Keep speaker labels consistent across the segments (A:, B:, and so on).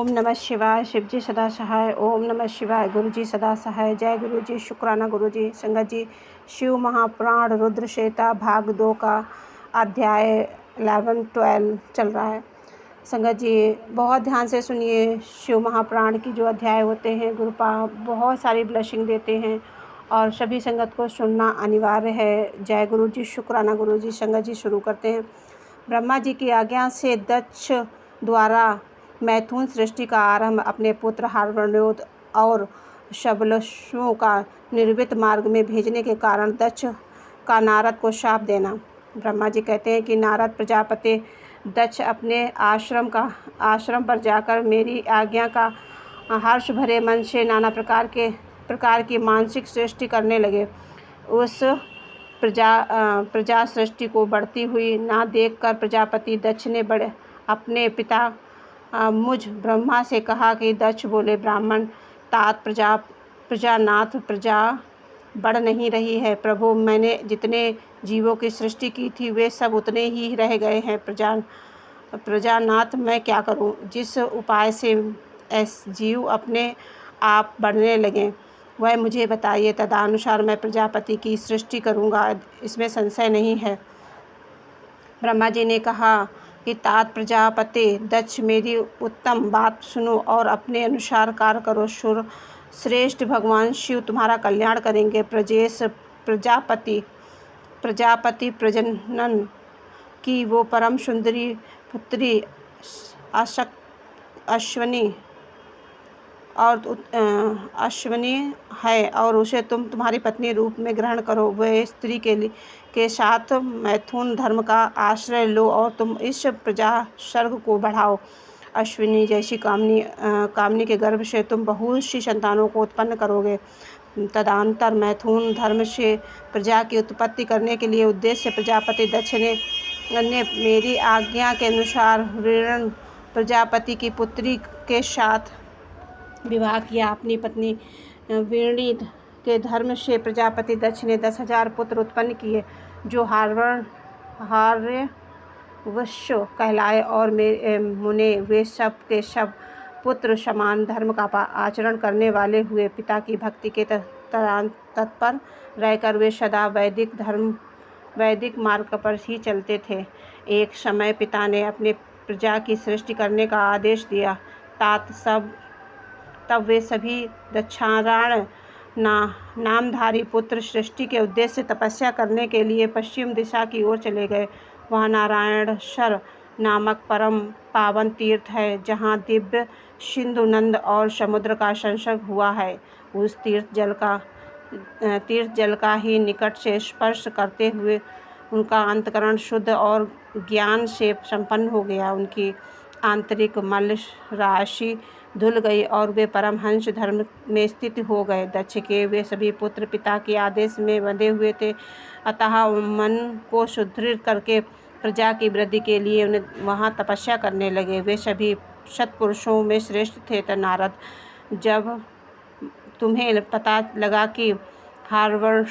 A: ओम नमः शिवाय। शिव जी सदा सहाय। ओम नमः शिवाय। गुरु जी सदा सहाय। जय गुरु जी। शुक्राना गुरु जी। संगत जी, शिव महापुराण रुद्र श्वेता भाग 2 का अध्याय 11-12 चल रहा है। संगत जी बहुत ध्यान से सुनिए। शिव महापुराण की जो अध्याय होते हैं गुरुपा बहुत सारी ब्लेसिंग देते हैं और सभी संगत को सुनना अनिवार्य है। जय गुरु जी। शुक्राना गुरु जी। संगत जी शुरू करते हैं। ब्रह्मा जी की आज्ञा से दक्ष द्वारा मैथुन सृष्टि का आरंभ अपने पुत्र हार्वण्योद और शबलशुओं का निर्वित मार्ग में भेजने के कारण दक्ष का नारद को शाप देना। ब्रह्मा जी कहते हैं कि नारद प्रजापति दक्ष अपने आश्रम पर जाकर मेरी आज्ञा का हर्ष भरे मन से नाना प्रकार की मानसिक सृष्टि करने लगे। उस प्रजा सृष्टि को बढ़ती हुई ना देखकर प्रजापति दक्ष ने अपने पिता मुझ ब्रह्मा से कहा कि दक्ष बोले, ब्राह्मण तात प्रजानाथ प्रजा बढ़ नहीं रही है प्रभु। मैंने जितने जीवों की सृष्टि की थी वे सब उतने ही रह गए हैं। प्रजानाथ मैं क्या करूं? जिस उपाय से जीव अपने आप बढ़ने लगे वह मुझे बताइए, तदनुसार मैं प्रजापति की सृष्टि करूंगा, इसमें संशय नहीं है। ब्रह्मा जी ने कहा कि तात प्रजापति दक्ष मेरी उत्तम बात सुनो और अपने अनुसार कार्य करो। श्रेष्ठ भगवान शिव तुम्हारा कल्याण करेंगे। प्रजापति प्रजनन की वो परम सुंदरी पुत्री अश्वनी है और उसे तुम तुम्हारी पत्नी रूप में ग्रहण करो। वह स्त्री के साथ मैथुन धर्म का आश्रय लो और तुम इस प्रजा सर्ग को बढ़ाओ। अश्विनी जैसी कामनी के गर्भ से तुम बहुत सी संतानों को उत्पन्न करोगे। तदनंतर मैथुन धर्म से प्रजा की उत्पत्ति करने के लिए उद्देश्य प्रजापति दक्ष ने मेरी आज्ञा के अनुसार वीरण प्रजापति की पुत्री के साथ विवाह किया। अपनी पत्नी वीरणी के धर्म से प्रजापति दक्ष ने 10,000 पुत्र उत्पन्न किए जो हार्यवश्य कहलाए और मुने वे सब के सब पुत्र समान धर्म का आचरण करने वाले हुए। पिता की भक्ति के तत्पर रहकर वे सदा वैदिक मार्ग पर ही चलते थे। एक समय पिता ने अपने प्रजा की सृष्टि करने का आदेश दिया। तब वे सभी दक्षारायण नामधारी पुत्र सृष्टि के उद्देश्य से तपस्या करने के लिए पश्चिम दिशा की ओर चले गए। वहाँ नारायणसर नामक परम पावन तीर्थ है जहाँ दिव्य सिंधु नंद और समुद्र का संसर्ग हुआ है। उस तीर्थ जल का ही निकट से स्पर्श करते हुए उनका अंतकरण शुद्ध और ज्ञान से संपन्न हो गया। उनकी आंतरिक मल राशि धुल गई और वे परमहंस धर्म में स्थित हो गए। दक्ष के वे सभी पुत्र पिता के आदेश में बंधे हुए थे, अतः मन को सुदृढ़ करके प्रजा की वृद्धि के लिए उन्हें वहाँ तपस्या करने लगे। वे सभी सत्पुरुषों में श्रेष्ठ थे। तो नारद, जब तुम्हें पता लगा कि हार्यवर्ण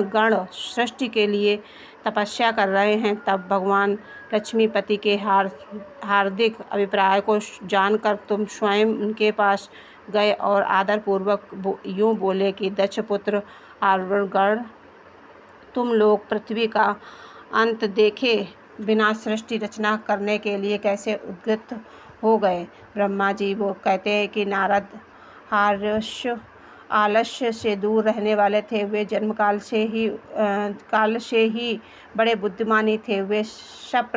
A: गण सृष्टि के लिए तपस्या कर रहे हैं, तब भगवान लक्ष्मीपति के हार्दिक अभिप्राय को जानकर तुम स्वयं उनके पास गए और आदरपूर्वक यूँ बोले कि दक्ष पुत्र हार्यवर्ण, तुम लोग पृथ्वी का अंत देखे बिना सृष्टि रचना करने के लिए कैसे उद्यत हो गए? ब्रह्मा जी वो कहते हैं कि नारद आलस्य से दूर रहने वाले थे। वे जन्म काल से ही बड़े बुद्धिमानी थे। वे सब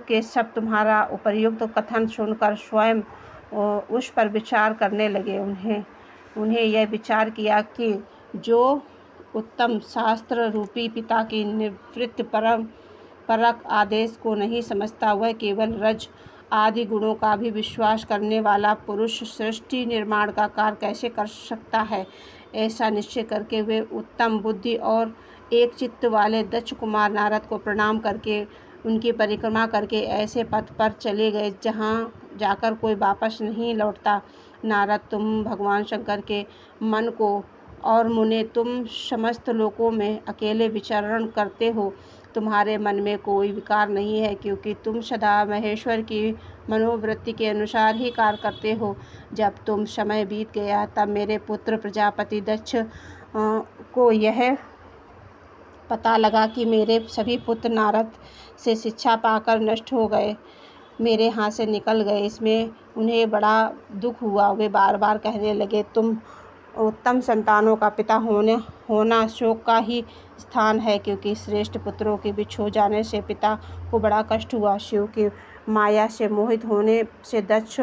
A: के सब तुम्हारा उपर्युक्त कथन सुनकर स्वयं उस पर विचार करने लगे। उन्हें यह विचार किया कि जो उत्तम शास्त्र रूपी पिता की निवृत्त परक आदेश को नहीं समझता, वह केवल रज आदि गुणों का भी विश्वास करने वाला पुरुष सृष्टि निर्माण का कार्य कैसे कर सकता है। ऐसा निश्चय करके वे उत्तम बुद्धि और एक चित्त वाले दक्ष कुमार नारद को प्रणाम करके उनकी परिक्रमा करके ऐसे पथ पर चले गए जहाँ जाकर कोई वापस नहीं लौटता। नारद, तुम भगवान शंकर के मन को और मुने, तुम समस्त लोकों में अकेले विचरण करते हो, तुम्हारे मन में कोई विकार नहीं है, क्योंकि तुम सदा महेश्वर की मनोवृत्ति के अनुसार ही कार्य करते हो। जब तुम समय बीत गया तब मेरे पुत्र प्रजापति दक्ष को यह पता लगा कि मेरे सभी पुत्र नारद से शिक्षा पाकर नष्ट हो गए, मेरे हाथ से निकल गए। इसमें उन्हें बड़ा दुख हुआ। वे बार बार कहने लगे, तुम उत्तम संतानों का पिता होना शोक का ही स्थान है, क्योंकि श्रेष्ठ पुत्रों के बिछो जाने से पिता को बड़ा कष्ट हुआ। शिव की माया से मोहित होने से दक्ष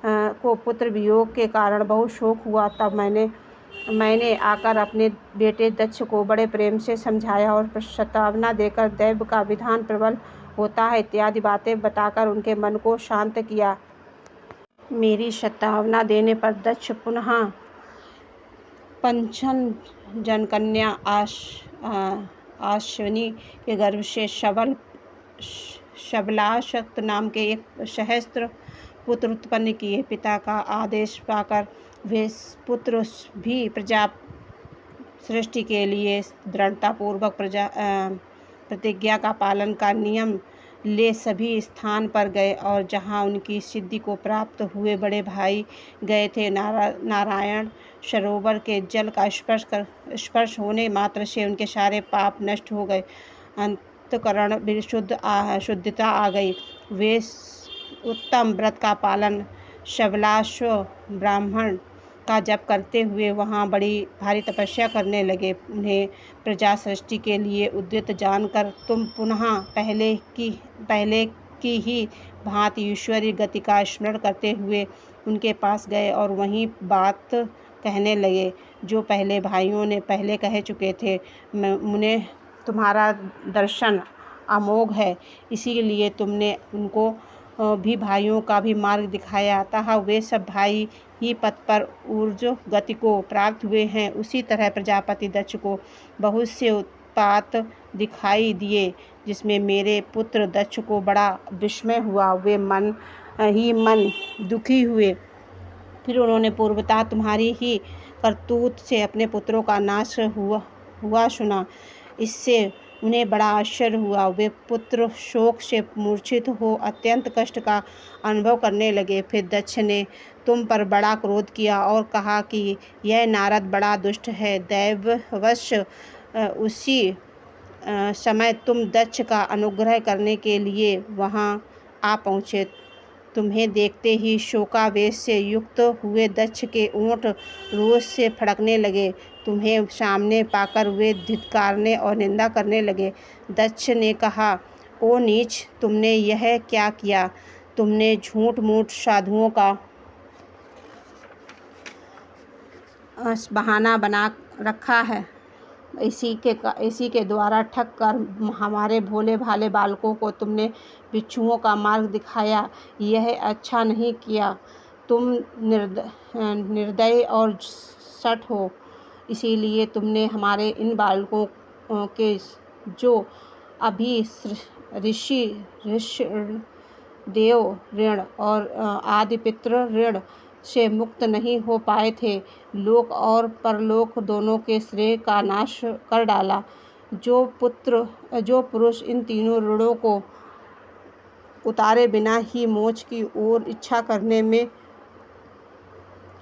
A: को पुत्र वियोग के कारण बहुत शोक हुआ। तब मैंने आकर अपने बेटे दक्ष को बड़े प्रेम से समझाया और प्रस्तावना देकर दैव का विधान प्रबल होता है इत्यादि बातें बताकर उनके मन को शांत किया। मेरी प्रस्तावना देने पर दक्ष पुनः पंचन जनकन्या अश्विनी के गर्भ से शबलाशक्त नाम के एक सहस्त्र पुत्र उत्पन्न किए। पिता का आदेश पाकर वे पुत्र भी प्रजा सृष्टि के लिए दृढ़तापूर्वक प्रतिज्ञा का पालन का नियम ले सभी स्थान पर गए, और जहाँ उनकी सिद्धि को प्राप्त हुए बड़े भाई गए थे, नारायण सरोवर के जल का स्पर्श होने मात्र से उनके सारे पाप नष्ट हो गए, अंतकरण शुद्धता आ गई। वे उत्तम व्रत का पालन शबलाश्व ब्राह्मण का जप करते हुए वहाँ बड़ी भारी तपस्या करने लगे। उन्हें प्रजा सृष्टि के लिए उद्यत जानकर तुम पुनः पहले की ही भांति ईश्वरीय गति का स्मरण करते हुए उनके पास गए और वही बात कहने लगे जो पहले भाइयों ने पहले कह चुके थे। मुने, तुम्हारा दर्शन अमोघ है, इसीलिए तुमने उनको भी भाइयों का भी मार्ग दिखाया, अतः वे सब भाई ही पथ पर ऊर्ज गति को प्राप्त हुए हैं। उसी तरह प्रजापति दक्ष को बहुत से उत्पात दिखाई दिए, जिसमें मेरे पुत्र दक्ष को बड़ा विस्मय हुआ। वे मन ही मन दुखी हुए। फिर उन्होंने पूर्वतः तुम्हारी ही करतूत से अपने पुत्रों का नाश हुआ सुना। इससे उन्हें बड़ा आश्चर्य हुआ। वे पुत्र शोक से मूर्छित हो अत्यंत कष्ट का अनुभव करने लगे। फिर दक्ष ने तुम पर बड़ा क्रोध किया और कहा कि यह नारद बड़ा दुष्ट है। दैववश उसी समय तुम दक्ष का अनुग्रह करने के लिए वहां आ पहुँचे। तुम्हें देखते ही शोकावेश से युक्त हुए दक्ष के ओंठ रोष से फड़कने लगे। तुम्हें सामने पाकर वे धिक्कारने और निंदा करने लगे। दक्ष ने कहा, ओ नीच, तुमने यह क्या किया? तुमने झूठ मूठ साधुओं का बहाना बना रखा है। इसी के द्वारा ठग कर हमारे भोले भाले बालकों को तुमने बिच्छुओं का मार्ग दिखाया। यह अच्छा नहीं किया। तुम निर्दयी और शठ हो, इसीलिए तुमने हमारे इन बालकों के जो अभी ऋषि देव ऋण और आदि पितृ ऋण से मुक्त नहीं हो पाए थे, लोक और परलोक दोनों के श्रेय का नाश कर डाला। जो पुरुष इन तीनों ऋणों को उतारे बिना ही मोक्ष की ओर इच्छा करने में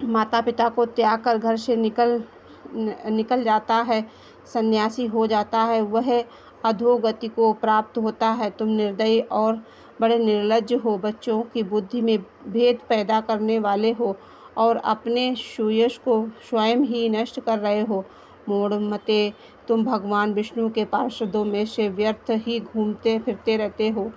A: माता पिता को त्याग कर घर से निकल जाता है, सन्यासी हो जाता है, वह अधोगति को प्राप्त होता है। तुम निर्दयी और बड़े निर्लज्ज हो, बच्चों की बुद्धि में भेद पैदा करने वाले हो और अपने सुयश को स्वयं ही नष्ट कर रहे हो। मूढ़मते, तुम भगवान विष्णु के पार्षदों में से व्यर्थ ही घूमते फिरते रहते हो।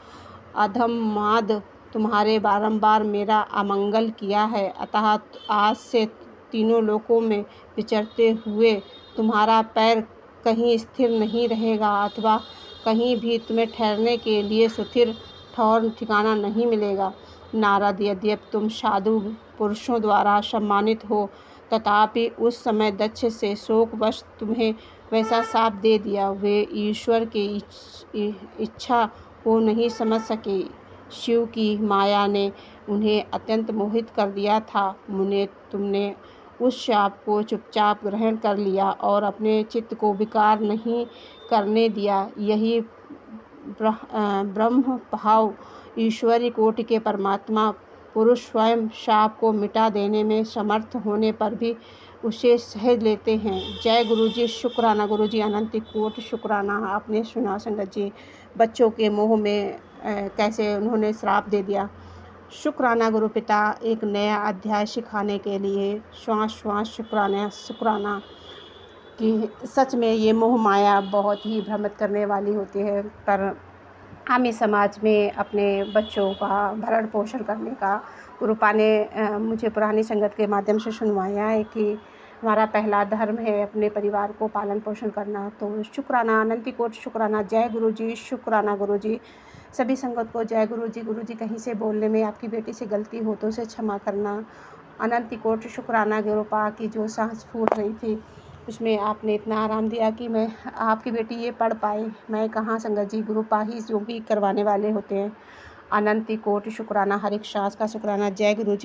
A: अधमाद, तुम्हारे बारंबार मेरा अमंगल किया है, अतः आज से तीनों लोकों में विचरते हुए तुम्हारा पैर कहीं स्थिर नहीं रहेगा, अथवा कहीं भी तुम्हें ठहरने के लिए सुथिर ठौर ठिकाना नहीं मिलेगा। नारद, यद्यपि तुम साधु पुरुषों द्वारा सम्मानित हो, तथापि उस समय दक्ष से शोकवश तुम्हें वैसा शाप दे दिया। वे ईश्वर की इच्छा को नहीं समझ सके। शिव की माया ने उन्हें अत्यंत मोहित कर दिया था। मुने, तुमने उस शाप को चुपचाप ग्रहण कर लिया और अपने चित्त को विकार नहीं करने दिया। यही ब्रह्म भाव ईश्वरी कोटि के परमात्मा पुरुष स्वयं शाप को मिटा देने में समर्थ होने पर भी उसे सह लेते हैं। जय गुरु जी, शुक्राना गुरु जी, अनंत कोटि शुक्राना। आपने सुना संगत जी, बच्चों के मुंह में कैसे उन्होंने श्राप दे दिया। शुक्राना गुरु पिता, एक नया अध्याय सिखाने के लिए श्वास श्वास शुक्राना शुक्राना। कि सच में ये मोह माया बहुत ही भ्रमित करने वाली होती है, पर हमें समाज में अपने बच्चों का भरण पोषण करने का गुरुपा ने मुझे पुरानी संगत के माध्यम से सुनवाया है कि हमारा पहला धर्म है अपने परिवार को पालन पोषण करना। तो शुक्राना, अनंत कोटि शुक्राना। जय गुरु जी, शुक्राना गुरु जी। सभी संगत को जय गुरु जी। गुरु जी, कहीं से बोलने में आपकी बेटी से गलती हो तो उसे क्षमा करना। अनंत कोटि शुक्राना गुरुपा की जो सांस फूट रही थी उसमें आपने इतना आराम दिया कि मैं आपकी बेटी ये पढ़ पाई। मैं कहाँ संगत जी, गुरुपा ही जो भी करवाने वाले होते हैं। अनंत कोटि शुक्राना, हर एक सांस का शुक्राना। जय गुरु जी।